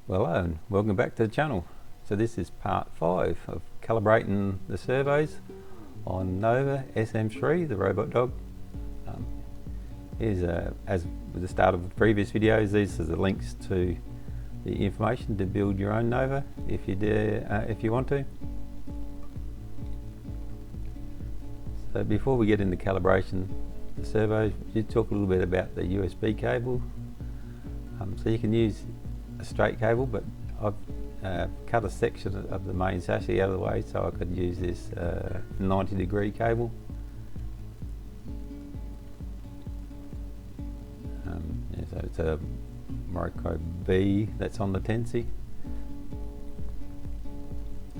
Well, hello and welcome back to the channel. So this is part 5 of calibrating the servos on Nova SM3, the robot dog. Here's as with the start of the previous videos, these are the links to the information to build your own Nova if you dare, if you want to. So before we get into calibration the servos, you talk a little bit about the USB cable. So you can use a straight cable, but I've cut a section of the main chassis out of the way so I could use this 90-degree cable. So it's a micro B that's on the Tensi.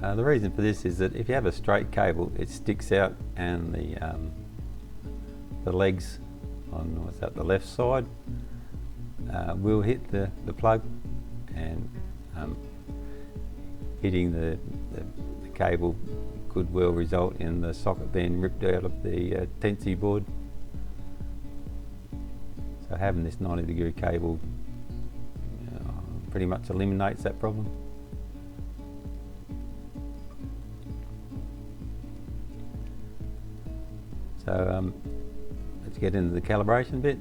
The reason for this is that if you have a straight cable, it sticks out, and the legs on the left side will hit the plug, and hitting the cable could well result in the socket being ripped out of the Tensi board. So having this 90-degree cable pretty much eliminates that problem. So let's get into the calibration bit.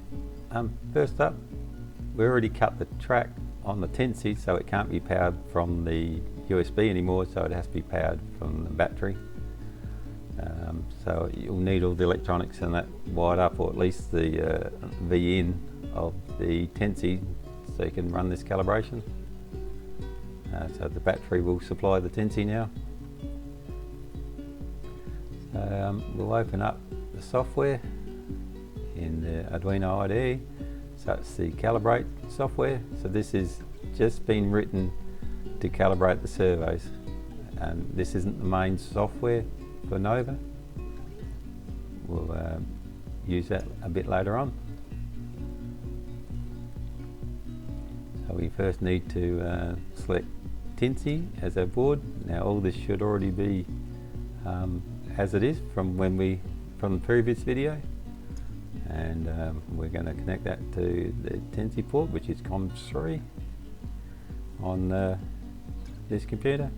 First up, we already cut the track on the Tensi, so it can't be powered from the USB anymore, so it has to be powered from the battery. So you'll need all the electronics and that wired up, or at least the V-in of the Tensi, so you can run this calibration. So the battery will supply the Tensi now. So we'll open up the software in the Arduino IDE. So it's the Calibrate software. So this is just been written to calibrate the servos, and this isn't the main software for Nova. We'll use that a bit later on. So we first need to select Tensi as our board. Now all this should already be as it is from the previous video. And we're going to connect that to the Tensi port, which is COM3 on this computer.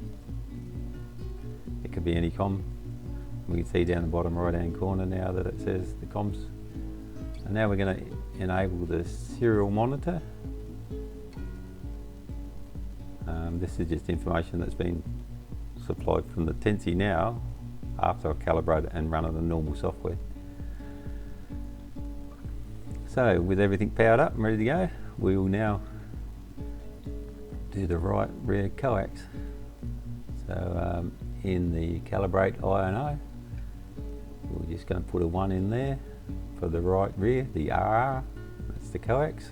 It could be any COM. We can see down the bottom right hand corner now that it says the COMs. And now we're going to enable the serial monitor. This is just information that's been supplied from the Tensi now after I've calibrated and run on the normal software. So with everything powered up and ready to go, we will now do the right rear coax. So in the Calibrate INO, we're just going to put a 1 in there for the right rear, the RR, that's the coax.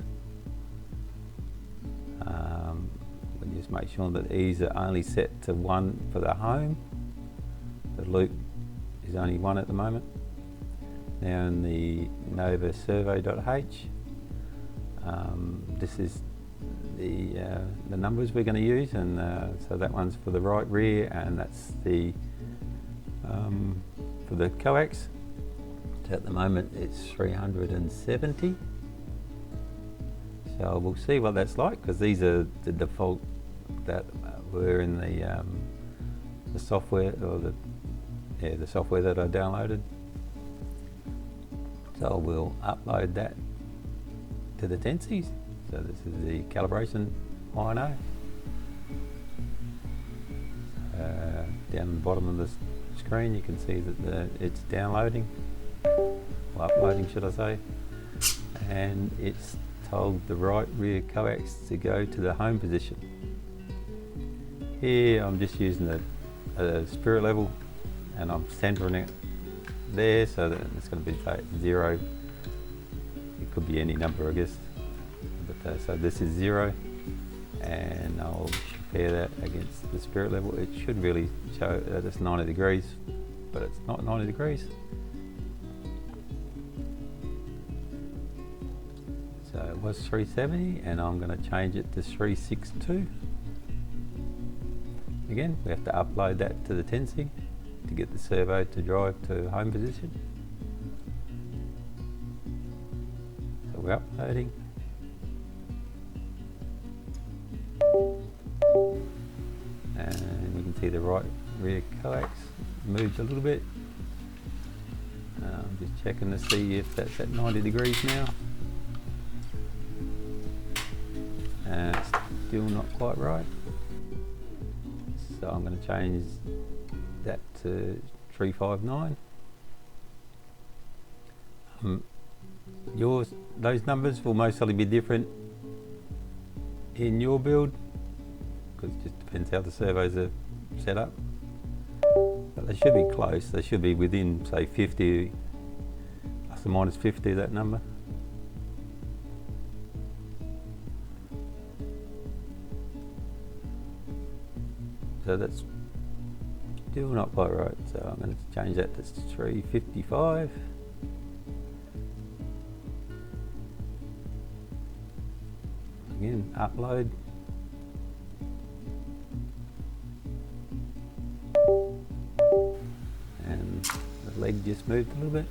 We'll just make sure that these are only set to 1 for the home. The loop is only 1 at the moment. Now in the Nova servo.h, this is the numbers we're going to use, and so that one's for the right rear, and that's the for the coax. So at the moment it's 370. So we'll see what that's like, because these are the default that were in the software, or the software that I downloaded. So we'll upload that to the Tensi. So this is the calibration INO. Down the bottom of the screen you can see that it's downloading, or uploading should I say, and it's told the right rear coax to go to the home position. Here I'm just using a spirit level, and I'm centering it there, so that it's going to be 0. It could be any number, I guess, but so this is 0, and I'll compare that against the spirit level. It should really show that it's 90 degrees, but it's not 90 degrees. So it was 370, and I'm going to change it to 362. Again, we have to upload that to the Tensi to get the servo to drive to home position. So we're uploading. see the right rear coax moved a little bit. I'm just checking to see if that's at 90 degrees now. And it's still not quite right. So I'm going to change that to 359. Those numbers will most likely be different in your build, because it just depends how the servos are set up. But they should be close. They should be within, say, 50, plus or minus 50, that number. So that's still not quite right. So I'm going to change that to 355. Again, upload. And the leg just moved a little bit.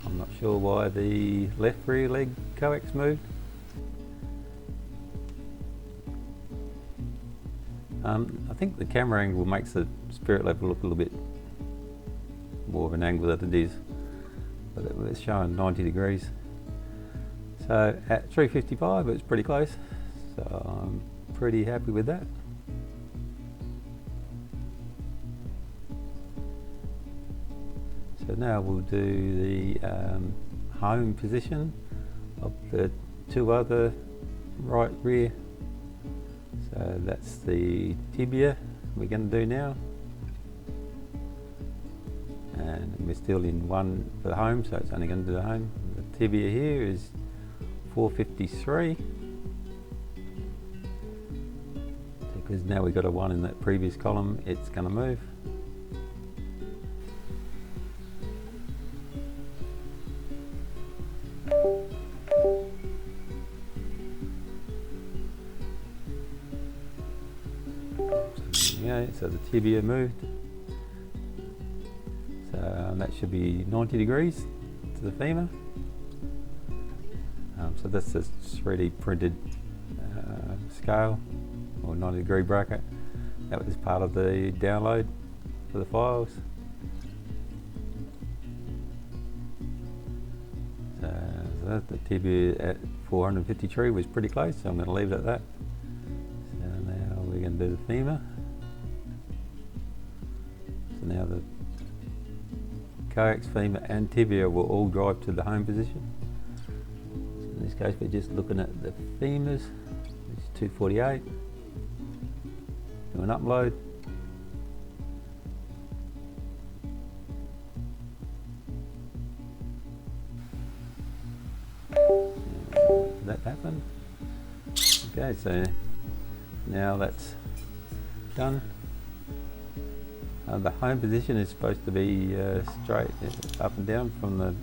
I'm not sure why the left rear leg coax moved. I think the camera angle makes the spirit level look a little bit more of an angle than it is, but it was showing 90 degrees. So at 355 it's pretty close, so I'm pretty happy with that. So now we'll do the home position of the two other right rear. So that's the tibia we're going to do now, and we're still in one for the home, so it's only going to do the home. The tibia here is 453, because now we've got a 1 in that previous column, it's going to move. So the tibia moved, so that should be 90 degrees to the femur. So that's a 3D printed scale, or 90 degree bracket. That was part of the download for the files. So that's the tibia at 453 was pretty close, so I'm going to leave it at that. So now we're going to do the femur. So now the coax, femur and tibia will all drive to the home position. So in this case we're just looking at the femurs, which is 248. Do an upload. That happened. Okay, so now that's done. The home position is supposed to be straight up and down from the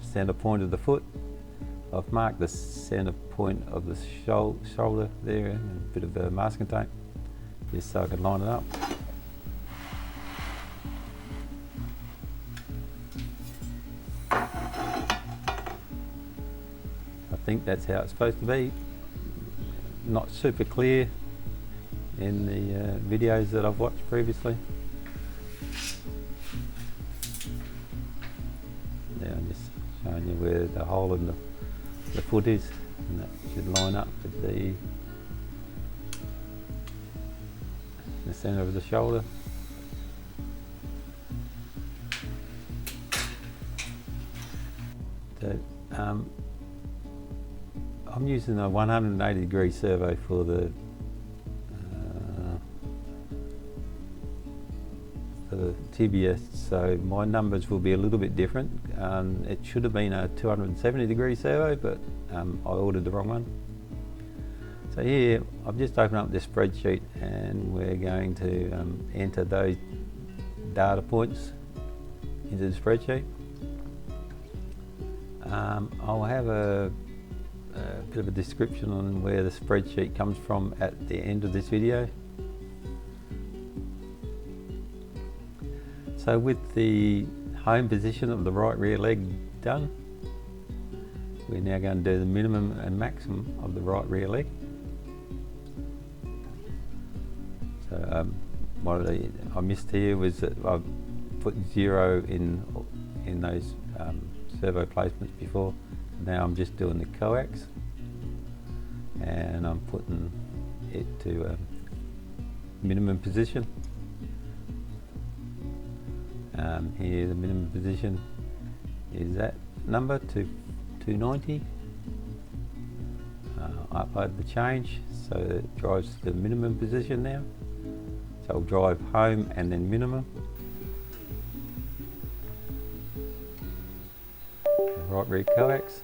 center point of the foot. I've marked the center point of the shoulder there and a bit of masking tape, just so I can line it up. I think that's how it's supposed to be. Not super clear in the videos that I've watched previously. Yeah, I'm just showing you where the hole in the foot is, and that should line up with the center of the shoulder. So, I'm using a 180 degree servo for the tibia, so my numbers will be a little bit different. It should have been a 270 degree servo, but I ordered the wrong one. So here I've just opened up this spreadsheet, and we're going to enter those data points into the spreadsheet. I'll have a bit of a description on where the spreadsheet comes from at the end of this video. So with the home position of the right rear leg done, we're now going to do the minimum and maximum of the right rear leg. So So what I missed here was that I've put 0 in those servo placements before. Now I'm just doing the coax, and I'm putting it to minimum position. Here the minimum position is that number to 290. I upload the change so that it drives to the minimum position now. So I'll drive home and then minimum. Right rear coax.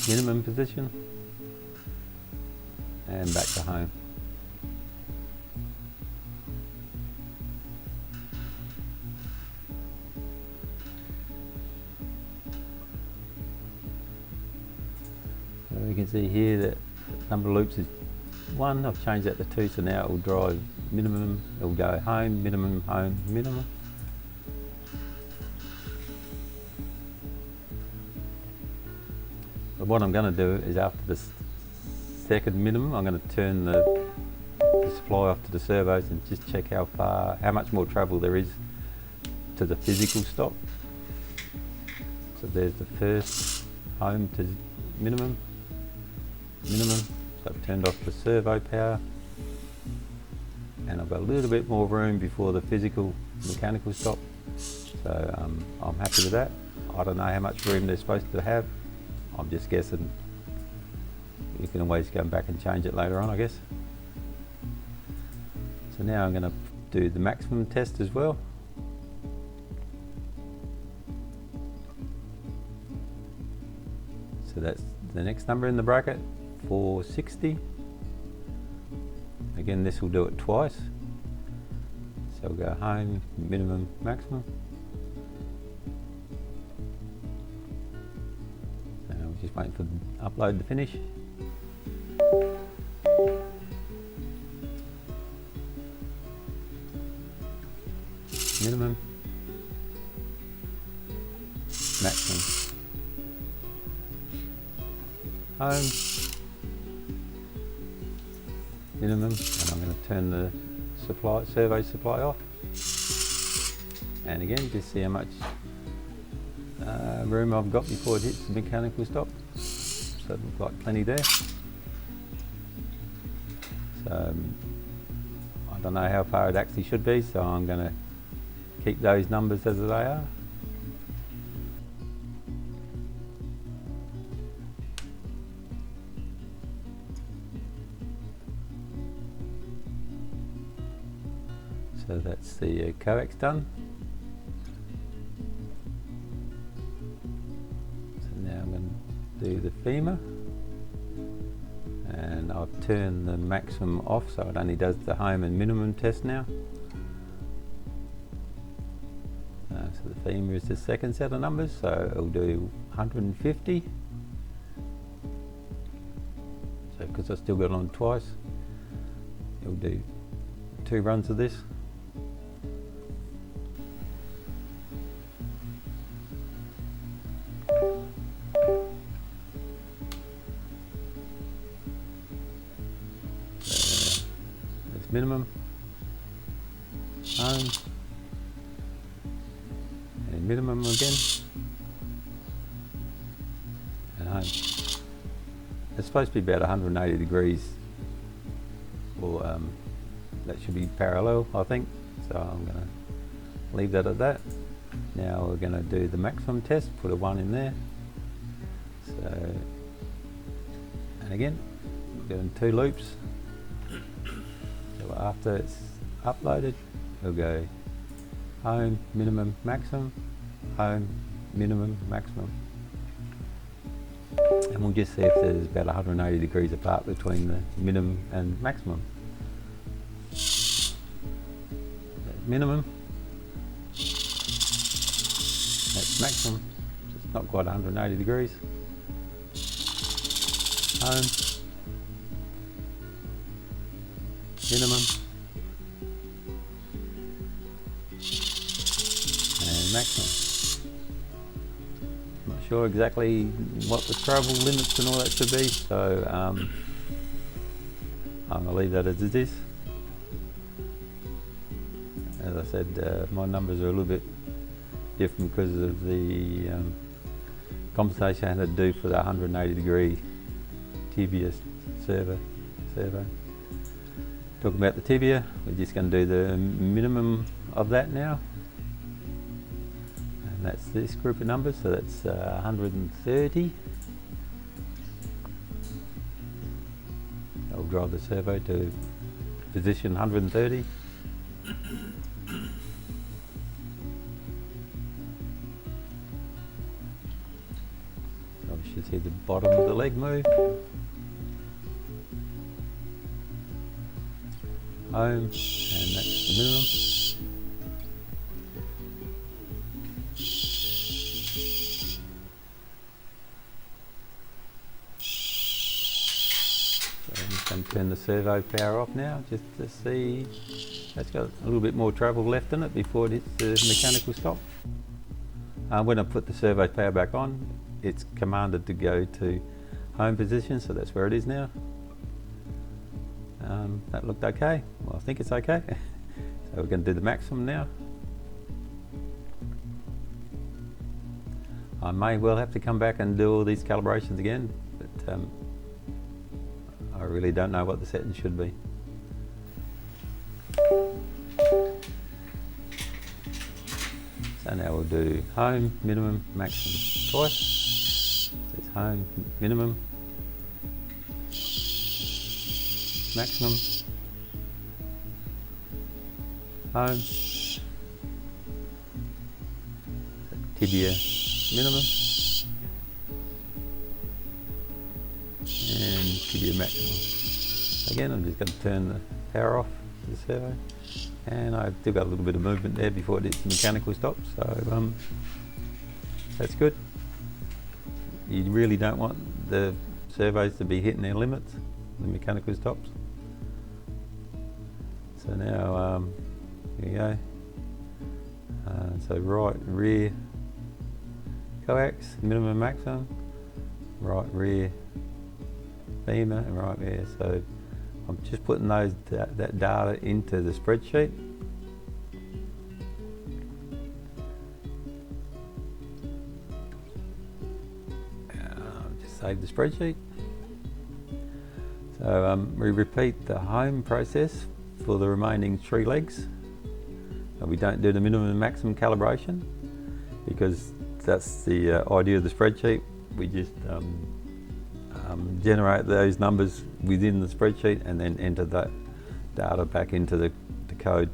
Minimum position. And back to home. So we can see here that the number of loops is 1. I've changed that to 2, so now it will drive minimum, it will go home, minimum, home, minimum. But what I'm going to do is after the second minimum, I'm going to turn the supply off to the servos and just check how much more travel there is to the physical stop. So there's the first home to minimum, so I've turned off the servo power, and I've got a little bit more room before the physical mechanical stop. So I'm happy with that. I don't know how much room they're supposed to have. I'm just guessing. You can always go back and change it later on, I guess. So now I'm going to do the maximum test as well. So that's the next number in the bracket, 460. Again, this will do it twice. So we'll go home, minimum, maximum. And we're just waiting for the upload to finish. Minimum, maximum, home, minimum, and I'm going to turn the servo supply off. And again, just see how much room I've got before it hits the mechanical stop. So it looks like plenty there. So I don't know how far it actually should be, so I'm going to keep those numbers as they are. So that's the coax done. So now I'm going to do the femur, and I've turned the maximum off so it only does the home and minimum test now. So the femur is the second set of numbers, so it'll do 150. So because I still got it on twice, it'll do 2 runs of this. That's minimum, home, and minimum again, and home. It's supposed to be about 180 degrees, or that should be parallel, I think. So I'm going to leave that at that. Now we're going to do the maximum test, put a 1 in there. So, and again, we're doing 2 loops. So after it's uploaded, we'll go home, minimum, maximum, home, minimum, maximum. And we'll just see if there's about 180 degrees apart between the minimum and maximum. That's minimum. That's maximum. So it's not quite 180 degrees. Home. Minimum. And maximum. Not sure exactly what the travel limits and all that should be, so I'm going to leave that as it is. As I said, my numbers are a little bit different because of the compensation I had to do for the 180-degree tibia servo. Talking about the tibia, we're just going to do the minimum of that now. And that's this group of numbers, so that's 130. I'll drive the servo to position 130. You should see the bottom of the leg move. Home, and that's the minimum. So I'm just going to turn the servo power off now, just to see. That's got a little bit more travel left in it before it hits the mechanical stop. When I put the servo power back on, it's commanded to go to home position, so that's where it is now. That looked okay. Well, I think it's okay. So we're going to do the maximum now. I may well have to come back and do all these calibrations again, but I really don't know what the settings should be. So now we'll do home, minimum, maximum twice. It's home, minimum, maximum, home, tibia minimum, and tibia maximum. Again, I'm just going to turn the power off to the servo, and I've still got a little bit of movement there before it hits the mechanical stop, so that's good. You really don't want the servos to be hitting their limits, the mechanical stops. So now, here we go. So right rear coax, minimum and maximum, right rear femur and right rear. So I'm just putting that data into the spreadsheet. Just save the spreadsheet. So we repeat the home process for the remaining 3 legs. We don't do the minimum and maximum calibration because that's the idea of the spreadsheet. We just generate those numbers within the spreadsheet and then enter that data back into the code.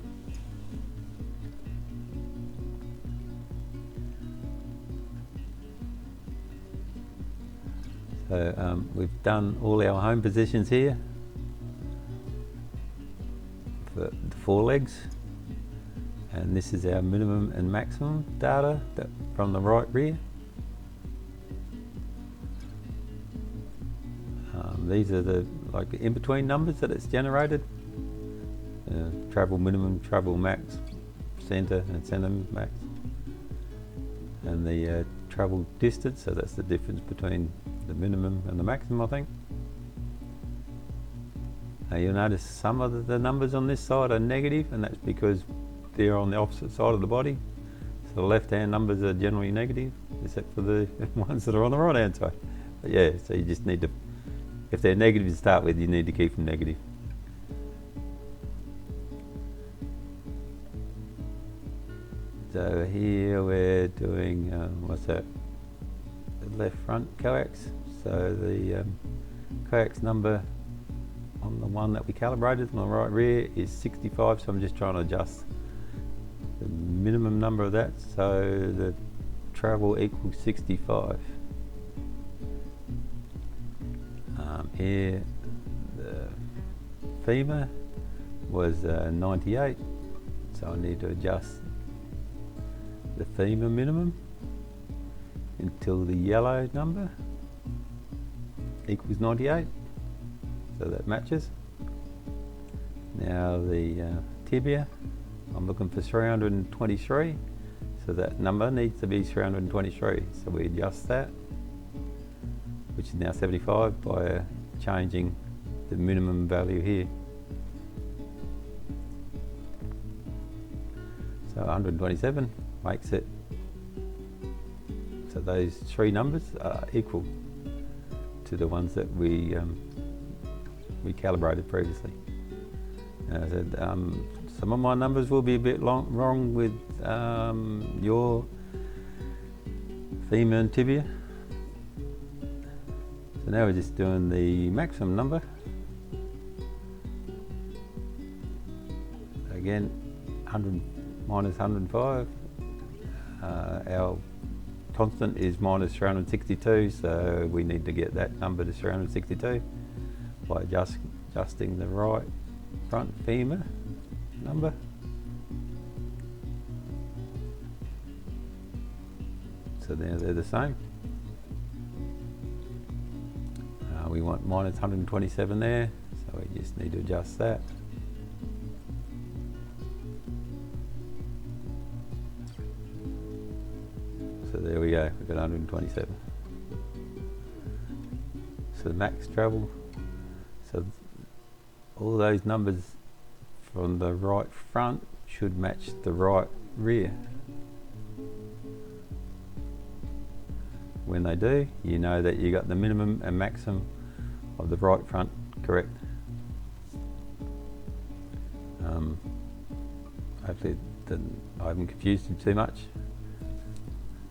So we've done all our home positions here for the 4 legs, and this is our minimum and maximum data from the right rear. These are the in-between numbers that it's generated. Travel minimum, travel max, center and center max. And the travel distance, so that's the difference between the minimum and the maximum, I think. You'll notice some of the numbers on this side are negative, and that's because they're on the opposite side of the body. So the left-hand numbers are generally negative, except for the ones that are on the right-hand side. But yeah, so you just need to, if they're negative to start with, you need to keep them negative. So here we're doing, what's that? The left front coax. So the coax number on the one that we calibrated on the right rear is 65, so I'm just trying to adjust the minimum number of that, so the travel equals 65. Here the femur was 98, so I need to adjust the femur minimum until the yellow number equals 98, so that matches. Now the tibia, I'm looking for 323, so that number needs to be 323, so we adjust that, which is now 75, by changing the minimum value here. So 127 makes it, so those three numbers are equal to the ones that we calibrated previously. And I said some of my numbers will be a bit wrong with your femur and tibia. So now we're just doing the maximum number. Again, 100 minus 105. Our constant is minus 362, so we need to get that number to 362 by adjusting the right front femur number. So now they're the same. We want minus 127 there, so we just need to adjust that. So there we go, we've got 127. So the max travel, so all those numbers from the right front should match the right rear. When they do, you know that you got the minimum and maximum of the right front correct. Hopefully I haven't confused you too much.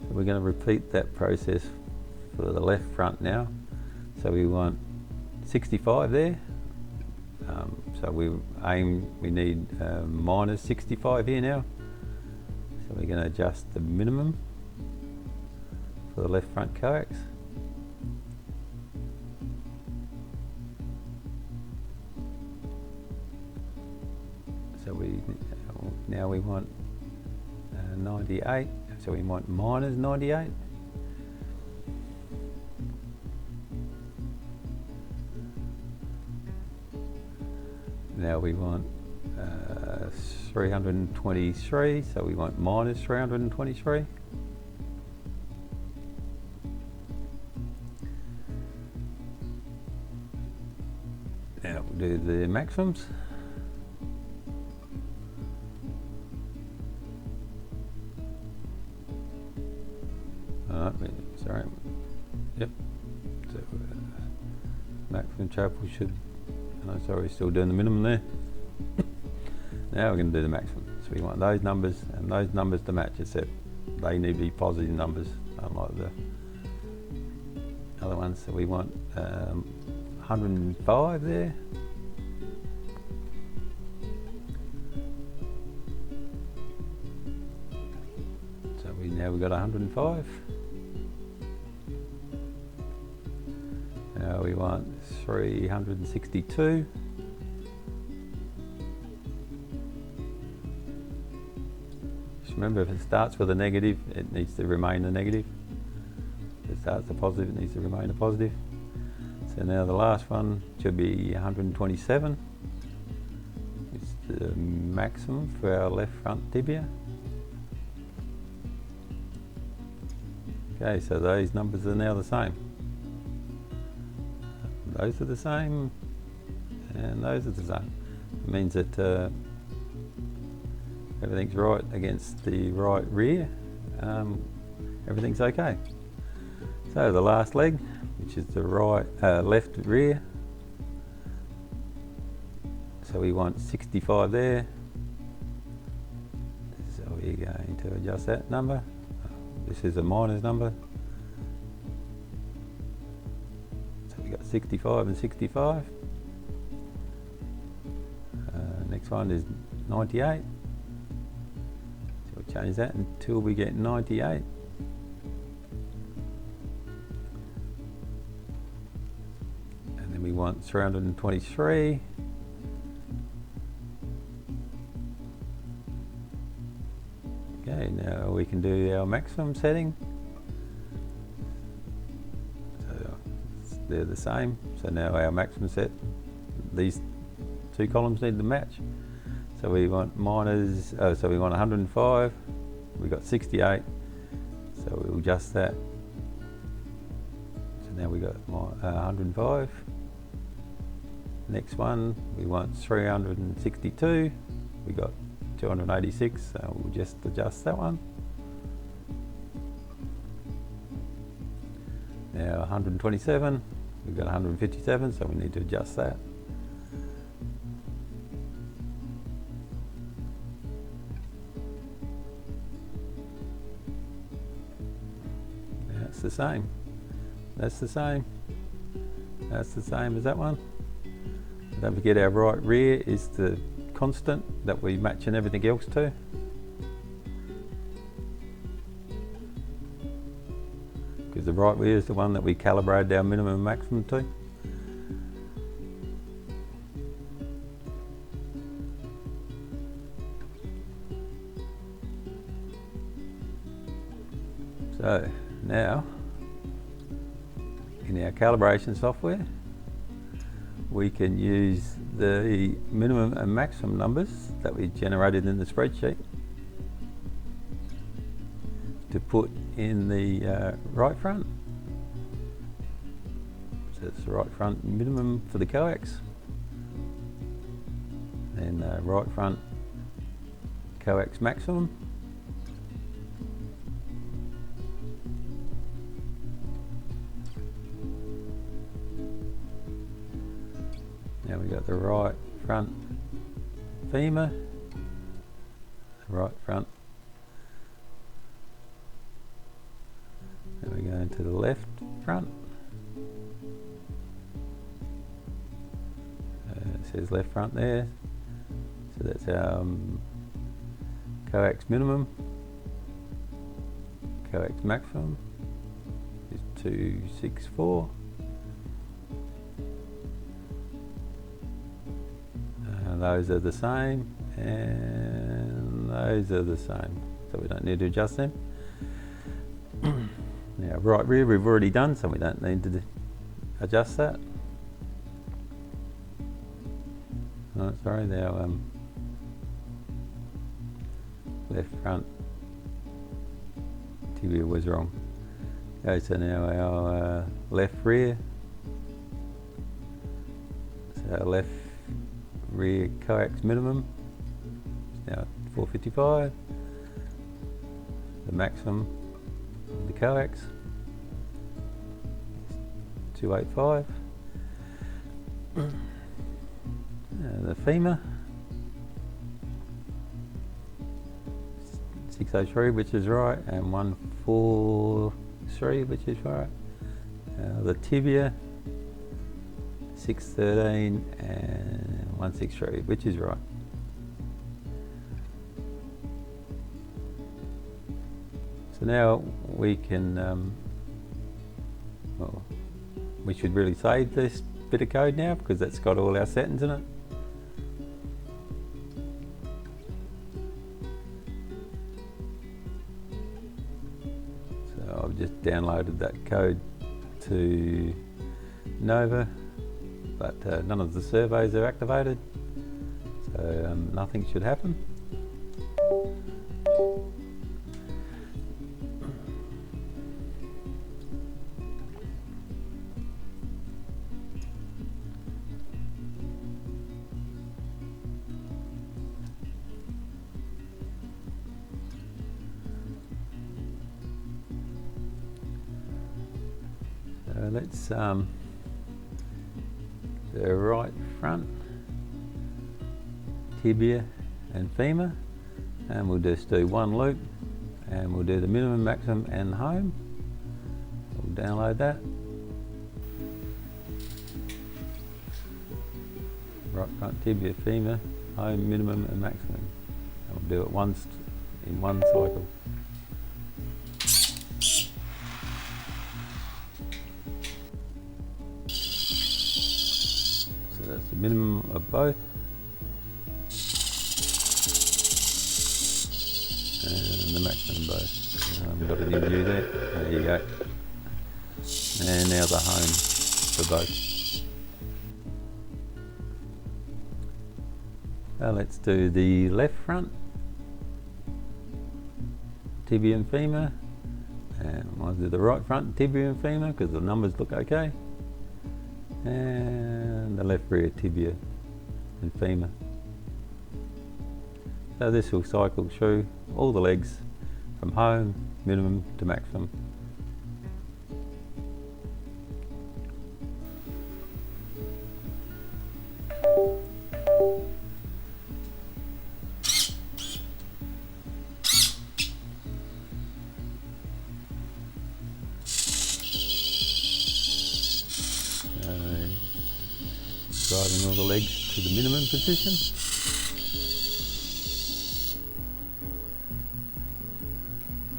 So we're going to repeat that process for the left front now. So we want 65 there. So we need minus 65 here now. So we're going to adjust the minimum for the left front coax. So now we want 98, so we want minus 98. Now we want 323, so we want minus 323. Now we'll do the maximums. Sorry. Yep. So maximum travel should. No, sorry, still doing the minimum there. Now we're going to do the maximum. So we want those numbers and those numbers to match, except they need to be positive numbers, unlike the other ones. So we want 105 there. So now we've got 105. Now we want 362. Just remember, if it starts with a negative, it needs to remain a negative. If it starts a positive, it needs to remain a positive. So now the last one should be 127. It's the maximum for our left front tibia. Okay, so those numbers are now the same. Those are the same, and those are the same. It means that everything's right against the right rear. Everything's okay. So the last leg, which is the left rear. So we want 65 there. So we're going to adjust that number. This is a minus number. So we got 65 and 65. Next one is 98. So we'll change that until we get 98. And then we want 323. Okay, now we can do our maximum setting. So they're the same. So now our maximum set, these two columns need to match. So we want so we want 105. We got 68. So we'll adjust that. So now we got 105. Next one, we want 362. We got 286, so we'll just adjust that one. Now 127, we've got 157, so we need to adjust that. That's the same. That's the same. That's the same as that one. Don't forget our right rear is the constant that we matching everything else to. Because the right rear is the one that we calibrated our minimum and maximum to. So now, in our calibration software, we can use the minimum and maximum numbers that we generated in the spreadsheet to put in the right front. So it's the right front minimum for the coax, then right front coax maximum, now we got the right front femur, the right front, and we go into the left front. It says left front there, so that's our coax minimum. Coax maximum is 264. Those are the same, and those are the same, so we don't need to adjust them. Now right rear we've already done, so we don't need to adjust that. Oh, sorry, our left front tibia was wrong. Okay, so now our left rear, so our left rear coax minimum is now 455. The maximum of the coax is 285. The femur 603, which is right, and 143, which is right. The tibia 613 and 163, which is right. So now we can, well, we should really save this bit of code now because that's got all our settings in it. So I've just downloaded that code to Nova, but none of the servos are activated, so nothing should happen. So let's the right front tibia and femur, and we'll just do one loop, and we'll do the minimum, maximum and home. We'll download that. Right front tibia, femur, home, minimum and maximum, and we'll do it once in one cycle. That's the minimum of both, and the maximum of both. We've got a new view there. There you go. And now the home for both. Now let's do the left front tibia and femur, and we'll do the right front tibia and femur because the numbers look okay. and the left rear tibia and femur. So this will cycle through all the legs from home, minimum to maximum. Driving all the legs to the minimum position.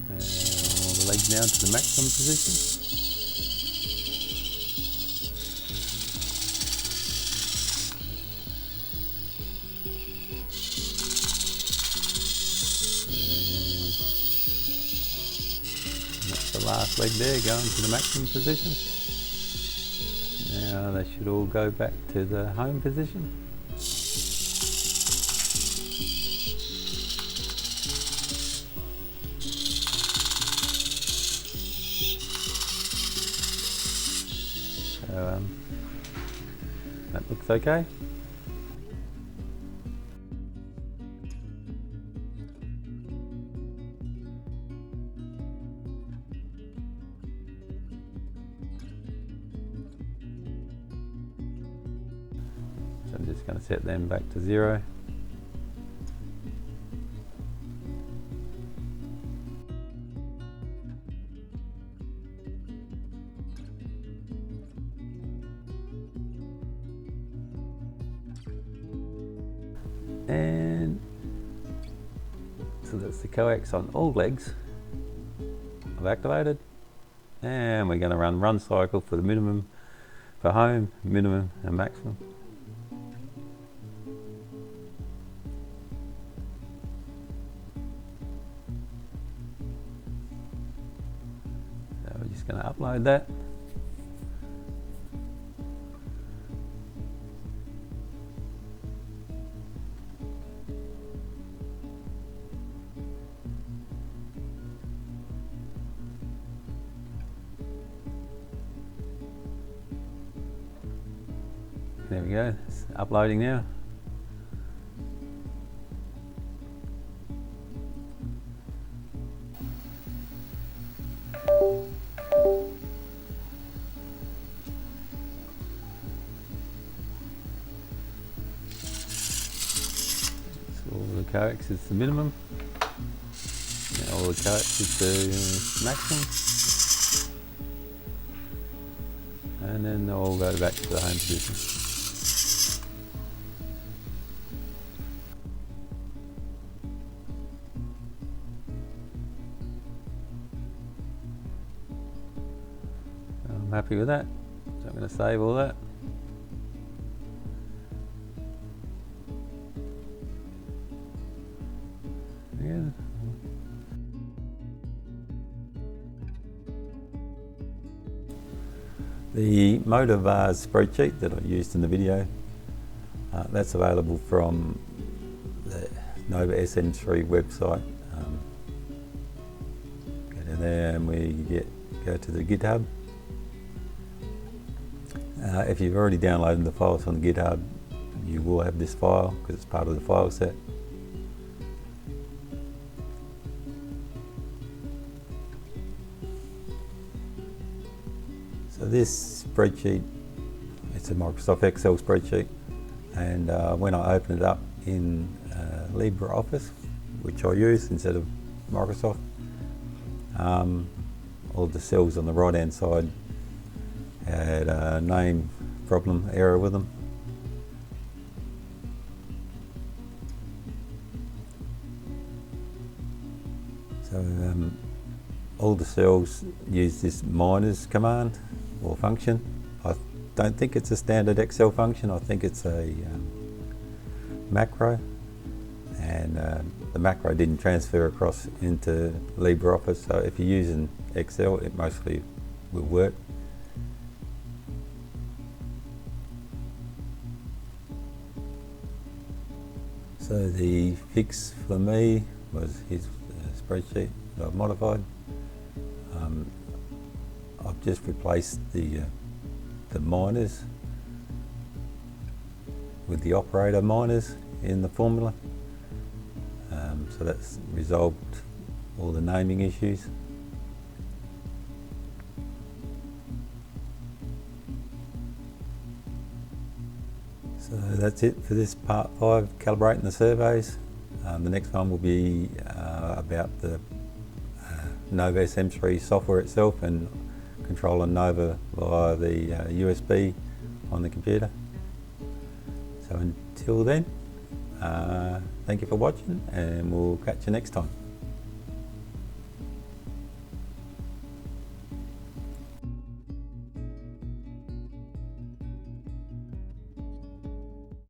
And all the legs now to the maximum position. And that's the last leg there going to the maximum position. Now they should all go back to the home position. So that looks okay. So I'm just going to set them back to 0. And so that's the coax on all legs I've activated, and we're going to run cycle for the minimum for home, minimum and maximum. So we're just going to upload that. There we go, it's uploading now. So all the coax is the minimum, and all the coax is the maximum, and then they'll all go back to the home position. I'm happy with that, so I'm going to save all that. Yeah. The motor vars spreadsheet that I used in the video, that's available from the Nova SM3 website. Go down there and go to the Github. If you've already downloaded the files from the Github, you will have this file because it's part of the file set. So this spreadsheet, it's a Microsoft Excel spreadsheet, and when I open it up in LibreOffice, which I use instead of Microsoft, all the cells on the right hand side had a name problem error with them. So all the cells use this minus command or function. I don't think it's a standard Excel function, I think it's a macro, and the macro didn't transfer across into LibreOffice, so if you're using Excel it mostly will work. So the fix for me was his spreadsheet that I've modified. I've just replaced the minors with the operator minors in the formula. So that's resolved all the naming issues. So that's it for this part 5, calibrating the servos. The next one will be about the Nova SM3 software itself and controlling Nova via the USB on the computer. So until then, thank you for watching, and we'll catch you next time.